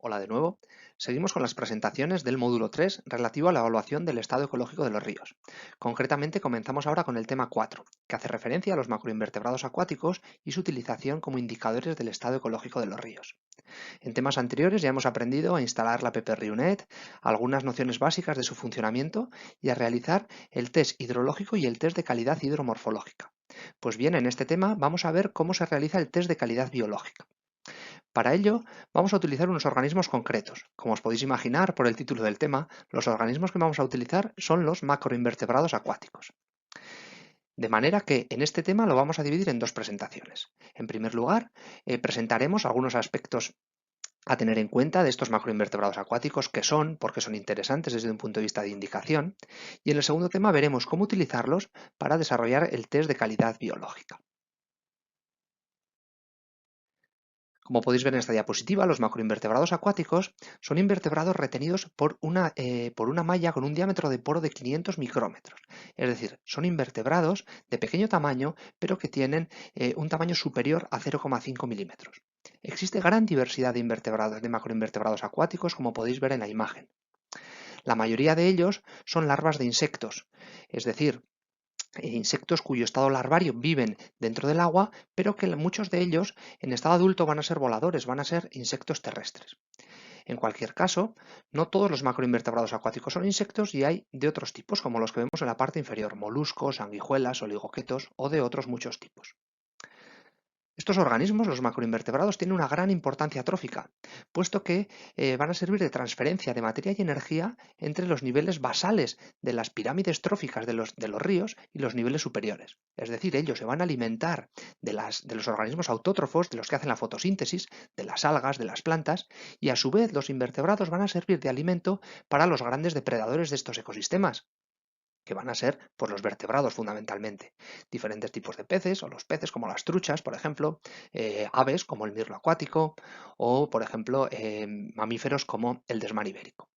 Hola de nuevo. Seguimos con las presentaciones del módulo 3 relativo a la evaluación del estado ecológico de los ríos. Concretamente comenzamos ahora con el tema 4, que hace referencia a los macroinvertebrados acuáticos y su utilización como indicadores del estado ecológico de los ríos. En temas anteriores ya hemos aprendido a instalar la PPRIUNET, algunas nociones básicas de su funcionamiento y a realizar el test hidrológico y el test de calidad hidromorfológica. Pues bien, en este tema vamos a ver cómo se realiza el test de calidad biológica. Para ello, vamos a utilizar unos organismos concretos. Como os podéis imaginar por el título del tema, los organismos que vamos a utilizar son los macroinvertebrados acuáticos. De manera que en este tema lo vamos a dividir en dos presentaciones. En primer lugar, presentaremos algunos aspectos a tener en cuenta de estos macroinvertebrados acuáticos, qué son, por qué son interesantes desde un punto de vista de indicación, y en el segundo tema veremos cómo utilizarlos para desarrollar el test de calidad biológica. Como podéis ver en esta diapositiva, los macroinvertebrados acuáticos son invertebrados retenidos por una malla con un diámetro de poro de 500 micrómetros. Es decir, son invertebrados de pequeño tamaño, pero que tienen un tamaño superior a 0,5 milímetros. Existe gran diversidad de invertebrados, de macroinvertebrados acuáticos, como podéis ver en la imagen. La mayoría de ellos son larvas de insectos, es decir, insectos cuyo estado larvario viven dentro del agua, pero que muchos de ellos en estado adulto van a ser voladores, van a ser insectos terrestres. En cualquier caso, no todos los macroinvertebrados acuáticos son insectos y hay de otros tipos, como los que vemos en la parte inferior, moluscos, sanguijuelas, oligoquetos o de otros muchos tipos. Estos organismos, los macroinvertebrados, tienen una gran importancia trófica, puesto que van a servir de transferencia de materia y energía entre los niveles basales de las pirámides tróficas de los ríos y los niveles superiores. Es decir, ellos se van a alimentar de los organismos autótrofos, de los que hacen la fotosíntesis, de las algas, de las plantas, y a su vez los invertebrados van a servir de alimento para los grandes depredadores de estos ecosistemas, que van a ser pues, los vertebrados fundamentalmente. Diferentes tipos de peces, o los peces como las truchas, por ejemplo, aves como el mirlo acuático, o por ejemplo mamíferos como el desmán ibérico.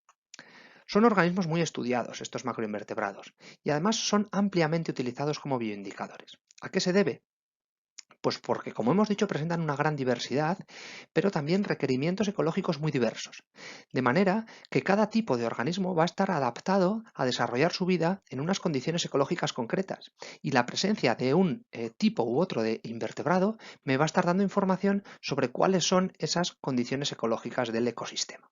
Son organismos muy estudiados estos macroinvertebrados y además son ampliamente utilizados como bioindicadores. ¿A qué se debe? Pues porque, como hemos dicho, presentan una gran diversidad, pero también requerimientos ecológicos muy diversos. De manera que cada tipo de organismo va a estar adaptado a desarrollar su vida en unas condiciones ecológicas concretas. Y la presencia de un tipo u otro de invertebrado me va a estar dando información sobre cuáles son esas condiciones ecológicas del ecosistema.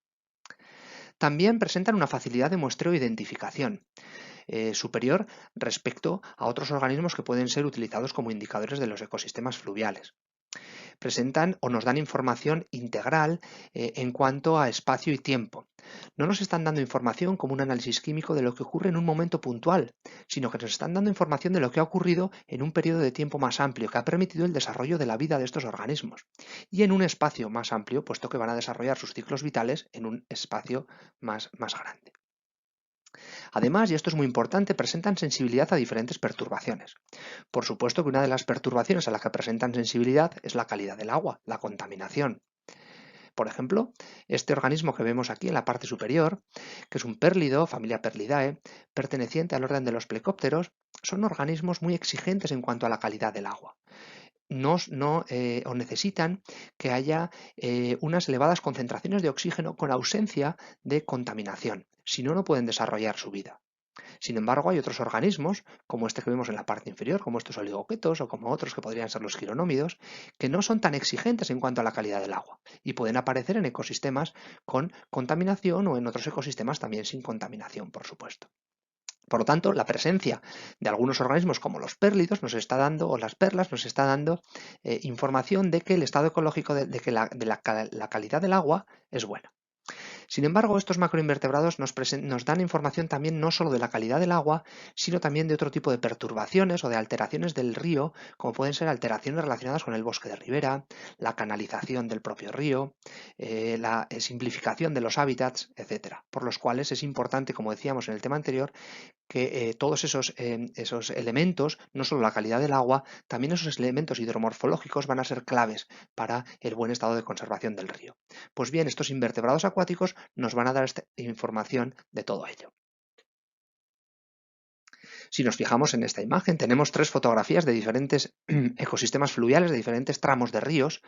También presentan una facilidad de muestreo e identificación superior respecto a otros organismos que pueden ser utilizados como indicadores de los ecosistemas fluviales. Presentan o nos dan información integral en cuanto a espacio y tiempo. No nos están dando información como un análisis químico de lo que ocurre en un momento puntual, sino que nos están dando información de lo que ha ocurrido en un periodo de tiempo más amplio, que ha permitido el desarrollo de la vida de estos organismos, y en un espacio más amplio, puesto que van a desarrollar sus ciclos vitales en un espacio más grande. Además, y esto es muy importante, presentan sensibilidad a diferentes perturbaciones. Por supuesto que una de las perturbaciones a las que presentan sensibilidad es la calidad del agua, la contaminación. Por ejemplo, este organismo que vemos aquí en la parte superior, que es un pérlido, familia Perlidae, perteneciente al orden de los plecópteros, son organismos muy exigentes en cuanto a la calidad del agua. O necesitan que haya unas elevadas concentraciones de oxígeno con ausencia de contaminación, si no, no pueden desarrollar su vida. Sin embargo, hay otros organismos, como este que vemos en la parte inferior, como estos oligoquetos o como otros que podrían ser los quironómidos, que no son tan exigentes en cuanto a la calidad del agua y pueden aparecer en ecosistemas con contaminación o en otros ecosistemas también sin contaminación, por supuesto. Por lo tanto, la presencia de algunos organismos como los pérlidos nos está dando, o las perlas, nos está dando información de que el estado ecológico, de que la calidad del agua es buena. Sin embargo, estos macroinvertebrados nos dan información también no solo de la calidad del agua, sino también de otro tipo de perturbaciones o de alteraciones del río, como pueden ser alteraciones relacionadas con el bosque de ribera, la canalización del propio río, la simplificación de los hábitats, etcétera, por los cuales es importante, como decíamos en el tema anterior, que todos esos elementos, no solo la calidad del agua, también esos elementos hidromorfológicos van a ser claves para el buen estado de conservación del río. Pues bien, estos invertebrados acuáticos nos van a dar esta información de todo ello. Si nos fijamos en esta imagen, tenemos 3 fotografías de diferentes ecosistemas fluviales, de diferentes tramos de ríos,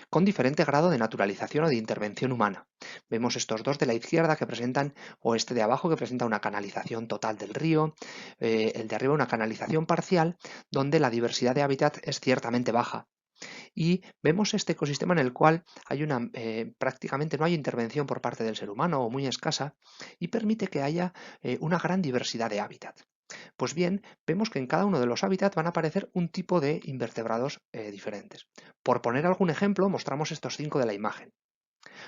con diferente grado de naturalización o de intervención humana. Vemos estos dos de la izquierda que presentan, o este de abajo que presenta una canalización total del río, el de arriba una canalización parcial, donde la diversidad de hábitat es ciertamente baja. Y vemos este ecosistema en el cual hay prácticamente no hay intervención por parte del ser humano o muy escasa y permite que haya una gran diversidad de hábitat. Pues bien, vemos que en cada uno de los hábitats van a aparecer un tipo de invertebrados diferentes. Por poner algún ejemplo, mostramos estos 5 de la imagen.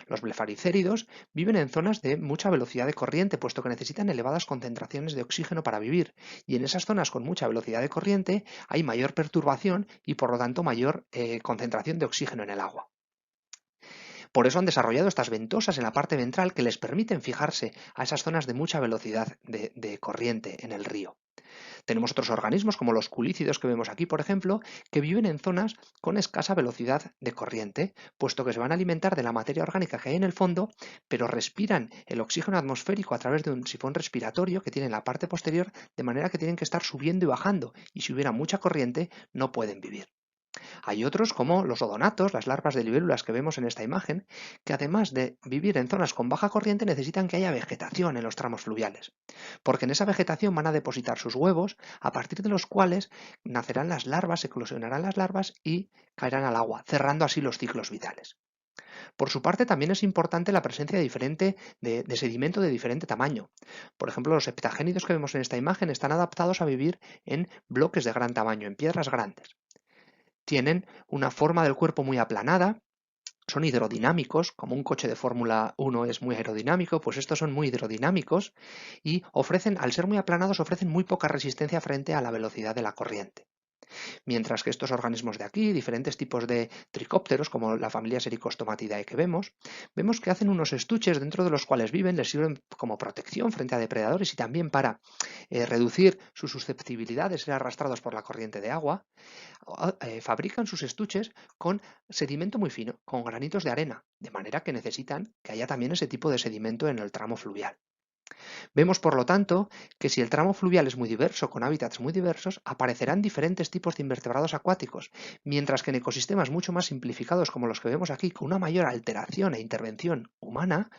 Los blefaricéridos viven en zonas de mucha velocidad de corriente, puesto que necesitan elevadas concentraciones de oxígeno para vivir, y en esas zonas con mucha velocidad de corriente hay mayor perturbación y por lo tanto mayor concentración de oxígeno en el agua. Por eso han desarrollado estas ventosas en la parte ventral que les permiten fijarse a esas zonas de mucha velocidad de corriente en el río. Tenemos otros organismos como los culícidos que vemos aquí, por ejemplo, que viven en zonas con escasa velocidad de corriente, puesto que se van a alimentar de la materia orgánica que hay en el fondo, pero respiran el oxígeno atmosférico a través de un sifón respiratorio que tiene en la parte posterior, de manera que tienen que estar subiendo y bajando, y si hubiera mucha corriente no pueden vivir. Hay otros como los odonatos, las larvas de libélulas que vemos en esta imagen, que además de vivir en zonas con baja corriente necesitan que haya vegetación en los tramos fluviales, porque en esa vegetación van a depositar sus huevos, a partir de los cuales nacerán las larvas, eclosionarán las larvas y caerán al agua, cerrando así los ciclos vitales. Por su parte, también es importante la presencia de sedimento de diferente tamaño. Por ejemplo, los heptagénidos que vemos en esta imagen están adaptados a vivir en bloques de gran tamaño, en piedras grandes. Tienen una forma del cuerpo muy aplanada, son hidrodinámicos, como un coche de Fórmula 1 es muy aerodinámico, pues estos son muy hidrodinámicos y ofrecen, al ser muy aplanados, ofrecen muy poca resistencia frente a la velocidad de la corriente. Mientras que estos organismos de aquí, diferentes tipos de tricópteros, como la familia Sericostomatidae que vemos que hacen unos estuches dentro de los cuales viven, les sirven como protección frente a depredadores y también para reducir su susceptibilidad de ser arrastrados por la corriente de agua. Fabrican sus estuches con sedimento muy fino, con granitos de arena, de manera que necesitan que haya también ese tipo de sedimento en el tramo fluvial. Vemos, por lo tanto, que si el tramo fluvial es muy diverso, con hábitats muy diversos, aparecerán diferentes tipos de invertebrados acuáticos, mientras que en ecosistemas mucho más simplificados como los que vemos aquí, con una mayor alteración e intervención humana,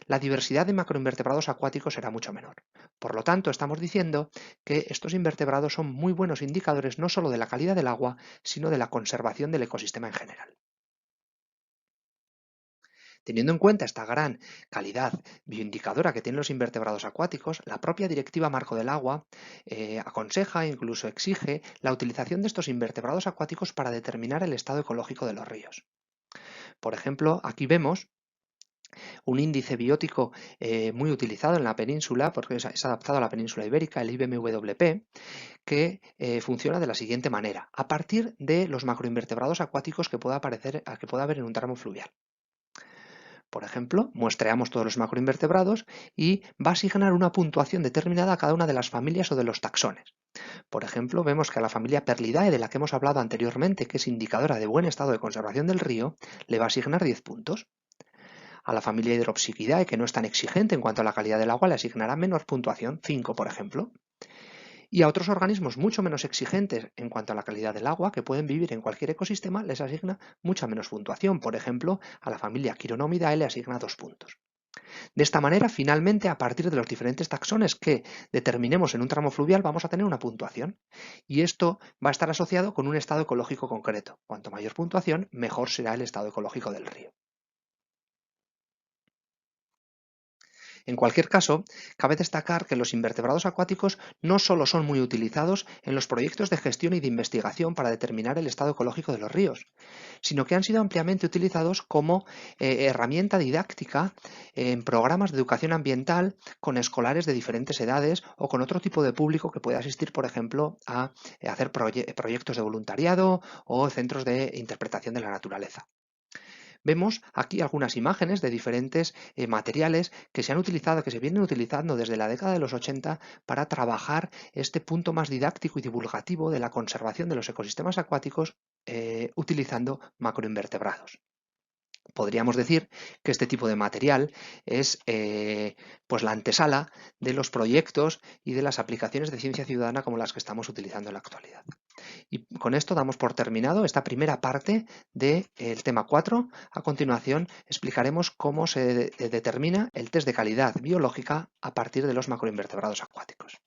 la diversidad de macroinvertebrados acuáticos será mucho menor. Por lo tanto, estamos diciendo que estos invertebrados son muy buenos indicadores no solo de la calidad del agua, sino de la conservación del ecosistema en general. Teniendo en cuenta esta gran calidad bioindicadora que tienen los invertebrados acuáticos, la propia Directiva Marco del Agua aconseja e incluso exige la utilización de estos invertebrados acuáticos para determinar el estado ecológico de los ríos. Por ejemplo, aquí vemos un índice biótico muy utilizado en la península, porque es adaptado a la península ibérica, el IBMWP, que funciona de la siguiente manera, a partir de los macroinvertebrados acuáticos que pueda haber en un tramo fluvial. Por ejemplo, muestreamos todos los macroinvertebrados y va a asignar una puntuación determinada a cada una de las familias o de los taxones. Por ejemplo, vemos que a la familia Perlidae, de la que hemos hablado anteriormente, que es indicadora de buen estado de conservación del río, le va a asignar 10 puntos. A la familia Hydropsichidae, que no es tan exigente en cuanto a la calidad del agua, le asignará menor puntuación, 5 por ejemplo. Y a otros organismos mucho menos exigentes en cuanto a la calidad del agua, que pueden vivir en cualquier ecosistema, les asigna mucha menos puntuación. Por ejemplo, a la familia Chironomidae le asigna 2 puntos. De esta manera, finalmente, a partir de los diferentes taxones que determinemos en un tramo fluvial, vamos a tener una puntuación. Y esto va a estar asociado con un estado ecológico concreto. Cuanto mayor puntuación, mejor será el estado ecológico del río. En cualquier caso, cabe destacar que los invertebrados acuáticos no solo son muy utilizados en los proyectos de gestión y de investigación para determinar el estado ecológico de los ríos, sino que han sido ampliamente utilizados como herramienta didáctica en programas de educación ambiental con escolares de diferentes edades o con otro tipo de público que puede asistir, por ejemplo, a hacer proyectos de voluntariado o centros de interpretación de la naturaleza. Vemos aquí algunas imágenes de diferentes materiales que se han utilizado, que se vienen utilizando desde la década de los 80 para trabajar este punto más didáctico y divulgativo de la conservación de los ecosistemas acuáticos utilizando macroinvertebrados. Podríamos decir que este tipo de material es pues la antesala de los proyectos y de las aplicaciones de ciencia ciudadana como las que estamos utilizando en la actualidad. Y con esto damos por terminado esta primera parte del tema 4. A continuación explicaremos cómo se determina el test de calidad biológica a partir de los macroinvertebrados acuáticos.